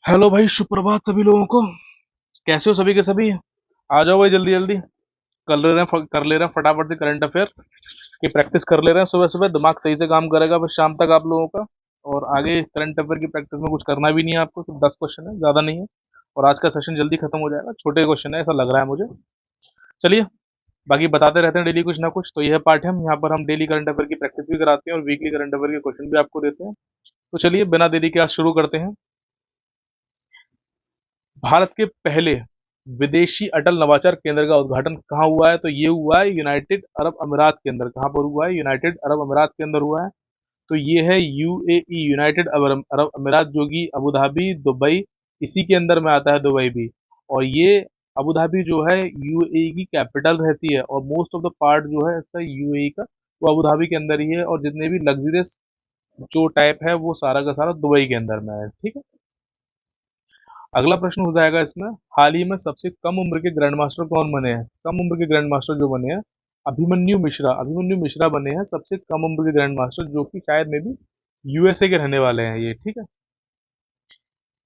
Hello भाई, सुप्रभात सभी लोगों को। कैसे हो सभी के सभी? आ जाओ भाई, जल्दी जल्दी कर ले रहे हैं फटाफट से करंट अफेयर की प्रैक्टिस कर ले रहे हैं। सुबह सुबह दिमाग सही से काम करेगा फिर शाम तक आप लोगों का। और आगे करंट अफेयर की प्रैक्टिस में कुछ करना भी नहीं है आपको, सिर्फ 10 क्वेश्चन है, ज़्यादा नहीं है। और आज का सेशन जल्दी खत्म हो जाएगा, छोटे क्वेश्चन है ऐसा लग रहा है मुझे। चलिए, बाकी बताते रहते हैं डेली कुछ ना कुछ। तो यह पार्ट है, हम यहाँ पर हम डेली करंट अफेयर की प्रैक्टिस भी कराते हैं और वीकली करंट अफेयर के क्वेश्चन भी आपको देते हैं। तो चलिए, बिना देरी के आज शुरू करते हैं। भारत के पहले विदेशी अटल नवाचार केंद्र का उद्घाटन कहाँ हुआ है? तो ये हुआ है यूनाइटेड अरब अमीरात के अंदर। कहाँ पर हुआ है? यूनाइटेड अरब अमीरात के अंदर हुआ है। तो ये है यूएई, यूनाइटेड अरब अरब अमीरात, जो कि अबू धाबी, दुबई, इसी के अंदर में आता है दुबई भी। और ये अबू धाबी जो है यूएई की कैपिटल रहती है, और मोस्ट ऑफ द पार्ट जो है इसका यूएई का वो अबू धाबी के अंदर ही है। और जितने भी लग्जरियस जो टाइप है वो सारा का सारा दुबई के अंदर में है। ठीक है। अगला प्रश्न हो जाएगा इसमें, हाल ही में सबसे कम उम्र के ग्रैंड मास्टर कौन बने हैं? कम उम्र के ग्रैंड मास्टर जो बने हैं, अभिमन्यु मिश्रा बने हैं सबसे कम उम्र के ग्रैंड मास्टर, जो कि शायद में भी यूएसए के रहने वाले हैं ये। ठीक है।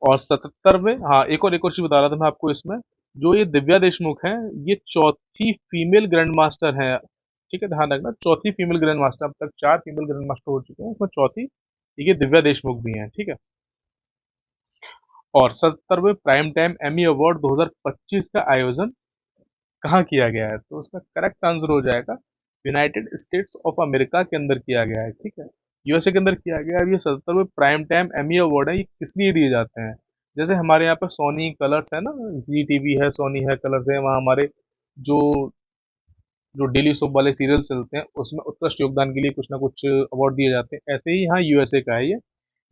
और 77वें, हाँ, एक और चीज बता रहा था मैं आपको इसमें, जो ये दिव्या देशमुख हैं, ये चौथी फीमेल ग्रैंड मास्टर हैं। ठीक है, ध्यान रखना, चौथी फीमेल ग्रैंड मास्टर। अब तक 4 फीमेल ग्रैंड मास्टर हो चुके हैं, उसमें चौथी ये दिव्या देशमुख भी हैं। ठीक है। और 77वें प्राइम टाइम एमी अवार्ड 2025 का आयोजन कहाँ किया गया है? तो उसका करेक्ट आंसर हो जाएगा यूनाइटेड स्टेट्स ऑफ अमेरिका के अंदर किया गया है। ठीक है, यूएसए के अंदर किया गया है। अब ये 77वें प्राइम टाइम एमी अवार्ड है, ये किस लिए दिए जाते हैं? जैसे हमारे यहाँ पर सोनी कलर्स है ना, जी टीवी है, सोनी है, कलर्स है, वहाँ हमारे जो जो डेली सोप वाले सीरियल चलते हैं उसमें उत्कृष्ट योगदान के लिए कुछ ना कुछ अवार्ड दिए जाते हैं। ऐसे ही यहाँ यूएसए का है ये।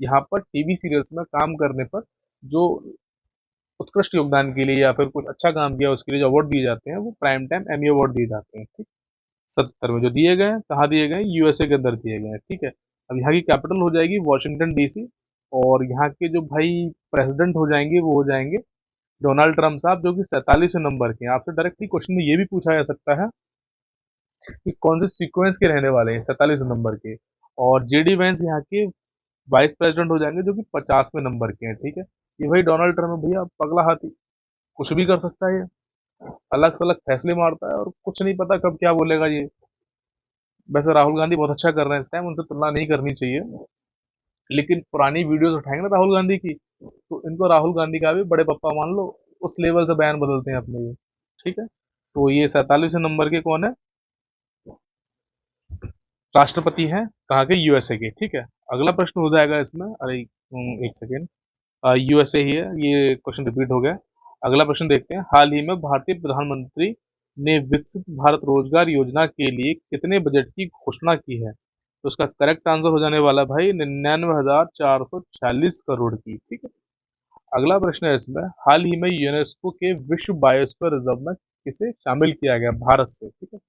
यहाँ पर टीवी सीरियल्स में काम करने पर जो उत्कृष्ट योगदान के लिए या फिर कुछ अच्छा काम किया उसके लिए जो अवार्ड दिए जाते हैं वो प्राइम टाइम एमी अवार्ड दिए जाते हैं। ठीक। 77 में जो दिए गए हैं, कहाँ दिए गए हैं? यूएसए के अंदर दिए गए हैं। ठीक है। अब यहाँ की कैपिटल हो जाएगी वॉशिंगटन डीसी। और यहाँ के जो भाई प्रेसिडेंट हो जाएंगे वो हो जाएंगे डोनाल्ड ट्रम्प साहब, जो कि 47वें नंबर के हैं। आपसे डायरेक्टली क्वेश्चन में ये भी पूछा जा सकता है कि कौन से सीक्वेंस के रहने वाले हैं 47वें नंबर के। और जेडी वैंस यहाँ के वाइस प्रेसिडेंट हो जाएंगे, जो कि 50वें नंबर के हैं। ठीक है। ये भाई डोनाल्ड ट्रम्प है भैया, पगला हाथी, कुछ भी कर सकता है ये, अलग से अलग फैसले मारता है और कुछ नहीं पता कब क्या बोलेगा ये। वैसे राहुल गांधी बहुत अच्छा कर रहे हैं इस टाइम, उनसे तुलना नहीं करनी चाहिए। लेकिन पुरानी वीडियोस उठाएंगे ना राहुल गांधी की, तो इनको राहुल गांधी का भी बड़े पप्पा मान लो, उस लेवल से बयान बदलते हैं अपने ये। ठीक है। तो ये 47वें नंबर के कौन है? राष्ट्रपति हैं कहाँ के? यूएसए के। ठीक है। अगला प्रश्न हो जाएगा इसमें, अरे एक सेकेंड, यूएसए ही है, ये क्वेश्चन रिपीट हो गया। अगला प्रश्न देखते हैं, हाल ही में भारतीय प्रधानमंत्री ने विकसित भारत रोजगार योजना के लिए कितने बजट की घोषणा की है? तो उसका करेक्ट आंसर हो जाने वाला है भाई 99,446 करोड़ की। ठीक है। अगला प्रश्न है इसमें, हाल ही में यूनेस्को के विश्व बायोस्फीयर रिजर्व में किसे शामिल किया गया भारत से? ठीक है।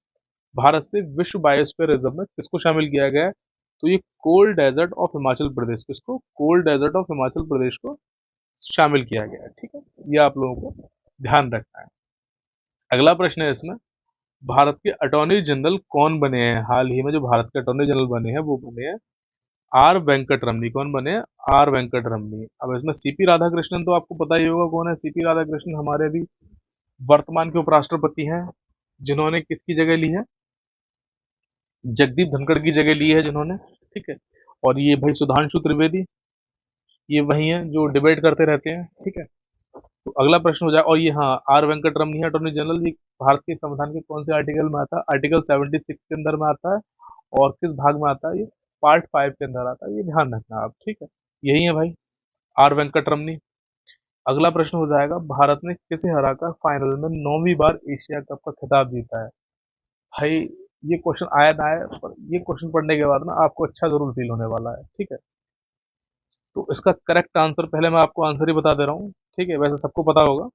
भारत से विश्व बायोस्फीयर रिजर्व में किसको शामिल किया गया है? तो ये cold desert of Himachal Pradesh, किसको? Cold desert of Himachal Pradesh को शामिल किया गया है। ठीक है। ये आप लोगों को ध्यान रखना है। अगला प्रश्न है इसमें, भारत के अटॉर्नी जनरल कौन बने हैं? हाल ही में जो भारत के अटॉर्नी जनरल बने हैं वो बने हैं आर वेंकट रमनी। कौन बने हैं? आर वेंकट रमनी। अब इसमें सीपी राधाकृष्णन तो आपको पता ही होगा कौन है। सीपी राधाकृष्णन हमारे अभी वर्तमान के उपराष्ट्रपति हैं, जिन्होंने किसकी जगह ली है? जगदीप धनखड़ की जगह ली है जिन्होंने। ठीक है। और ये भाई सुधांशु त्रिवेदी, ये वही हैं जो डिबेट करते रहते हैं। ठीक है। तो अगला प्रश्न हो जाए, और ये, हाँ, आर वेंकट रमनी है अटॉर्नी जनरल, ये भारत के संविधान के कौन से आर्टिकल में आता है? आर्टिकल 76 के अंदर में आता है। और किस भाग में आता है? ये पार्ट 5 के अंदर आता है, ये ध्यान रखना आप। ठीक है। यही है भाई, आर वेंकट रमनी। अगला प्रश्न हो जाएगा, भारत ने किसे हराकर फाइनल में 9वीं बार एशिया कप का खिताब जीता है? भाई ये क्वेश्चन आया ना आया, पर ये क्वेश्चन पढ़ने के बाद ना आपको अच्छा जरूर फील होने वाला है। ठीक है। तो इसका करेक्ट आंसर, पहले मैं आपको आंसर ही बता दे रहा हूँ, ठीक है, वैसे सबको पता होगा।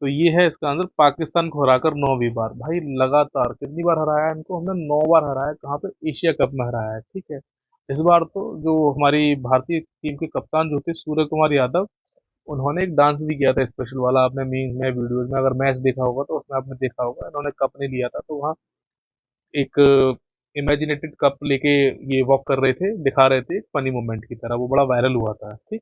तो ये है इसका आंसर, पाकिस्तान को हराकर 9वीं बार। भाई लगातार कितनी बार हराया है इनको? हमने 9 बार हराया है। कहाँ पे? एशिया कप में हराया है। ठीक है। इस बार तो जो हमारी भारतीय टीम के कप्तान जो थे सूर्य कुमार यादव, उन्होंने एक डांस भी किया था स्पेशल वाला। आपने मीम में, वीडियोज में अगर मैच देखा होगा तो उसमें आपने देखा होगा, इन्होंने कप नहीं लिया था तो वहाँ एक इमेजिनेटेड कप लेके ये वॉक कर रहे थे, दिखा रहे थे फनी मोमेंट की तरह, वो बड़ा वायरल हुआ था। ठीक।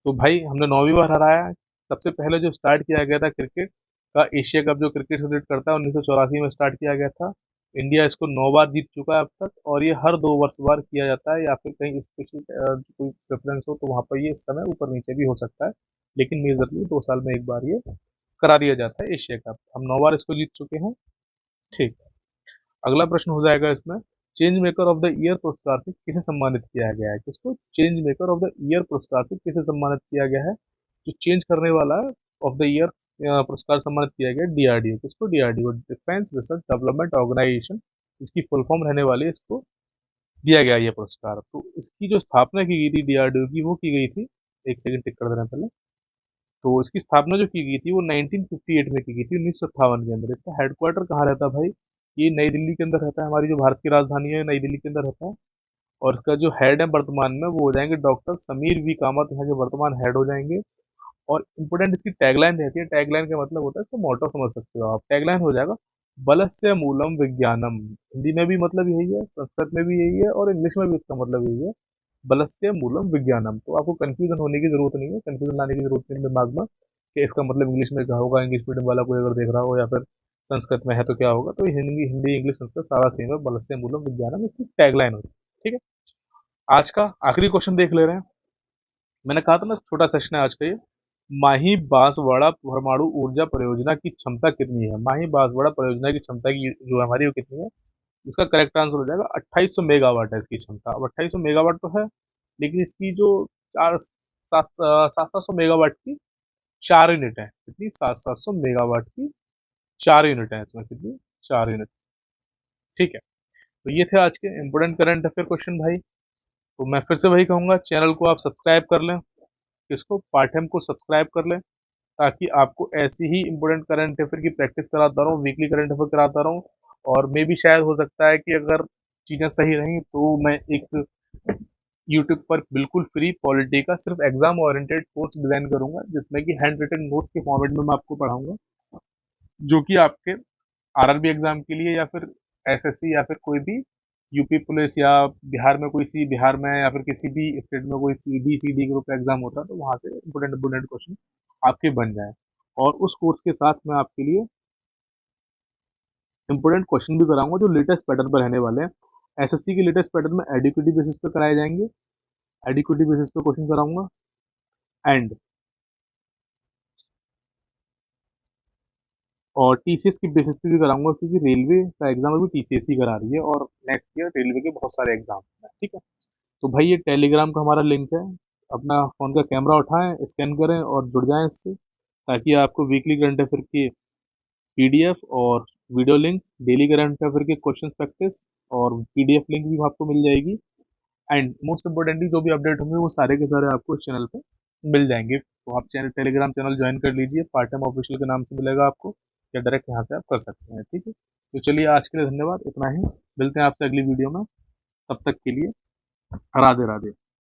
तो भाई हमने 9वीं बार हराया है। सबसे पहले जो स्टार्ट किया गया था क्रिकेट का एशिया कप, जो क्रिकेट से रिलेट करता है, 1984 में स्टार्ट किया गया था। इंडिया इसको 9 बार जीत चुका है अब तक, और ये हर 2 वर्ष बार किया जाता है, या फिर कहीं स्पेशल कोई प्रेफरेंस हो तो वहाँ पर ये इस समय ऊपर नीचे भी हो सकता है, लेकिन मेजरली 2 साल में एक बार ये करा दिया जाता है एशिया कप। हम 9 बार इसको जीत चुके हैं। ठीक। अगला प्रश्न हो जाएगा इसमें, change maker of the year पुरस्कार से किसे सम्मानित किया गया है? किसको change maker of the year पुरस्कार से किसे सम्मानित किया गया है? जो चेंज करने वाला ऑफ द ईयर पुरस्कार सम्मानित किया गया डीआरडीओ। किसको? DRDO, defence research development organisation, इसकी फुल फॉर्म रहने वाली है, इसको दिया गया ये पुरस्कार। तो इसकी जो स्थापना की गई थी डीआरडीओ की, वो की गई थी, एक सेकंड टिक कर देना पहले। तो इसकी स्थापना जो की गई थी वो 1958 में की गई थी, 1958 के अंदर। इसका हेडक्वार्टर कहाँ रहता है भाई? ये नई दिल्ली के अंदर रहता है। हमारी जो भारत की राजधानी है, नई दिल्ली के अंदर रहता है। और इसका जो हेड है वर्तमान में, वो हो जाएंगे डॉक्टर समीर वी कामत, यहाँ के वर्तमान हेड हो जाएंगे। और इम्पोर्टेंट इसकी टैगलाइन रहती है। टैगलाइन का मतलब होता है, इसका मोटो समझ सकते हो आप। टैगलाइन हो जाएगा बलस्य मूलम विज्ञानम। हिंदी में भी मतलब यही है, संस्कृत में भी यही है, और इंग्लिश में भी इसका मतलब यही है, बलस्य मूलम विज्ञानम। तो आपको कंफ्यूजन होने की जरूरत नहीं है, कंफ्यूजन लाने की जरूरत नहीं है दिमाग में कि इसका मतलब इंग्लिश में क्या होगा। इंग्लिश मीडियम वाला कोई अगर देख रहा हो, या फिर संस्कृत में है तो क्या होगा। तो हिंदी हिंदी इंग्लिश संस्कृत सारा सेम है, बलस्य मूलम विज्ञानम इसकी टैगलाइन होती है। ठीक है। आज का आखिरी क्वेश्चन देख ले रहे हैं। मैंने कहा था ना छोटा सेशन है आज का ये। माही बांसवाड़ा परमाणु ऊर्जा परियोजना की क्षमता कितनी है? माही बांसवाड़ा परियोजना की क्षमता की जो हमारी वो कितनी है? इसका करेक्ट आंसर हो जाएगा 2800 मेगावाट है इसकी क्षमता। अब 2800 मेगावाट तो है, लेकिन इसकी जो चार सात सात सात सौ मेगावाट की 4 यूनिट है। कितनी? 700 मेगावाट की 4 यूनिट है इसमें। कितनी? 4 यूनिट। ठीक है। तो ये थे आज के इंपोर्टेंट करंट अफेयर क्वेश्चन भाई। तो मैं फिर से वही कहूंगा, चैनल को आप सब्सक्राइब कर लें। इसको पाठ्यम को सब्सक्राइब कर लें, ताकि आपको ऐसी ही इंपोर्टेंट करंट अफेयर की प्रैक्टिस कराता रहूँ, वीकली करंट अफेयर कराता रहूँ। और मे भी शायद हो सकता है कि अगर चीज़ें सही रहीं तो मैं एक यूट्यूब पर बिल्कुल फ्री पॉलिटी का सिर्फ एग्जाम ओरिएंटेड कोर्स डिजाइन करूंगा, जिसमें कि हैंड रिटन नोट्स के फॉर्मेट में मैं आपको पढ़ाऊंगा, जो कि आपके आरआरबी एग्जाम के लिए, या फिर एसएससी, या फिर कोई भी यूपी पुलिस, या बिहार में कोई सी बिहार में, या फिर किसी भी स्टेट में कोई सीधी सीधी ग्रुप का एग्जाम होता है, तो वहां से इंपोर्टेंट इंपोर्टेंट क्वेश्चन आपके बन जाए। और उस कोर्स के साथ मैं आपके लिए इंपोर्टेंट क्वेश्चन भी कराऊंगा, जो लेटेस्ट पैटर्न पर रहने वाले हैं। एसएससी के लेटेस्ट पैटर्न में एडिक्विटी बेसिस पे कराए जाएंगे, एडिक्विटी बेसिस पे क्वेश्चन कराऊंगा। एंड और टीसीएस की बेसिस पे भी कराऊंगा, क्योंकि रेलवे का एग्जाम अभी टीसीएस ही करा रही है, और नेक्स्ट ईयर रेलवे के बहुत सारे एग्जाम हैं। ठीक है। तो भाई ये टेलीग्राम का हमारा लिंक है, अपना फ़ोन का कैमरा उठाएं, स्कैन करें और जुड़ जाएं इससे, ताकि आपको वीकली करंट अफेयर की पीडीएफ और video links, daily current affair के क्वेश्चन प्रैक्टिस और पीडीएफ लिंक भी आपको मिल जाएगी। एंड मोस्ट इम्पोर्टेंटली जो भी अपडेट होंगे वो सारे के सारे आपको इस चैनल पे मिल जाएंगे। तो आप चैनल टेलीग्राम चैनल ज्वाइन कर लीजिए, पार्ट टाइम ऑफिशियल के नाम से मिलेगा आपको, या डायरेक्ट यहाँ से आप कर सकते हैं। ठीक है। तो चलिए आज के लिए धन्यवाद, इतना ही। मिलते हैं आपसे अगली वीडियो में। तब तक के लिए राधे राधे।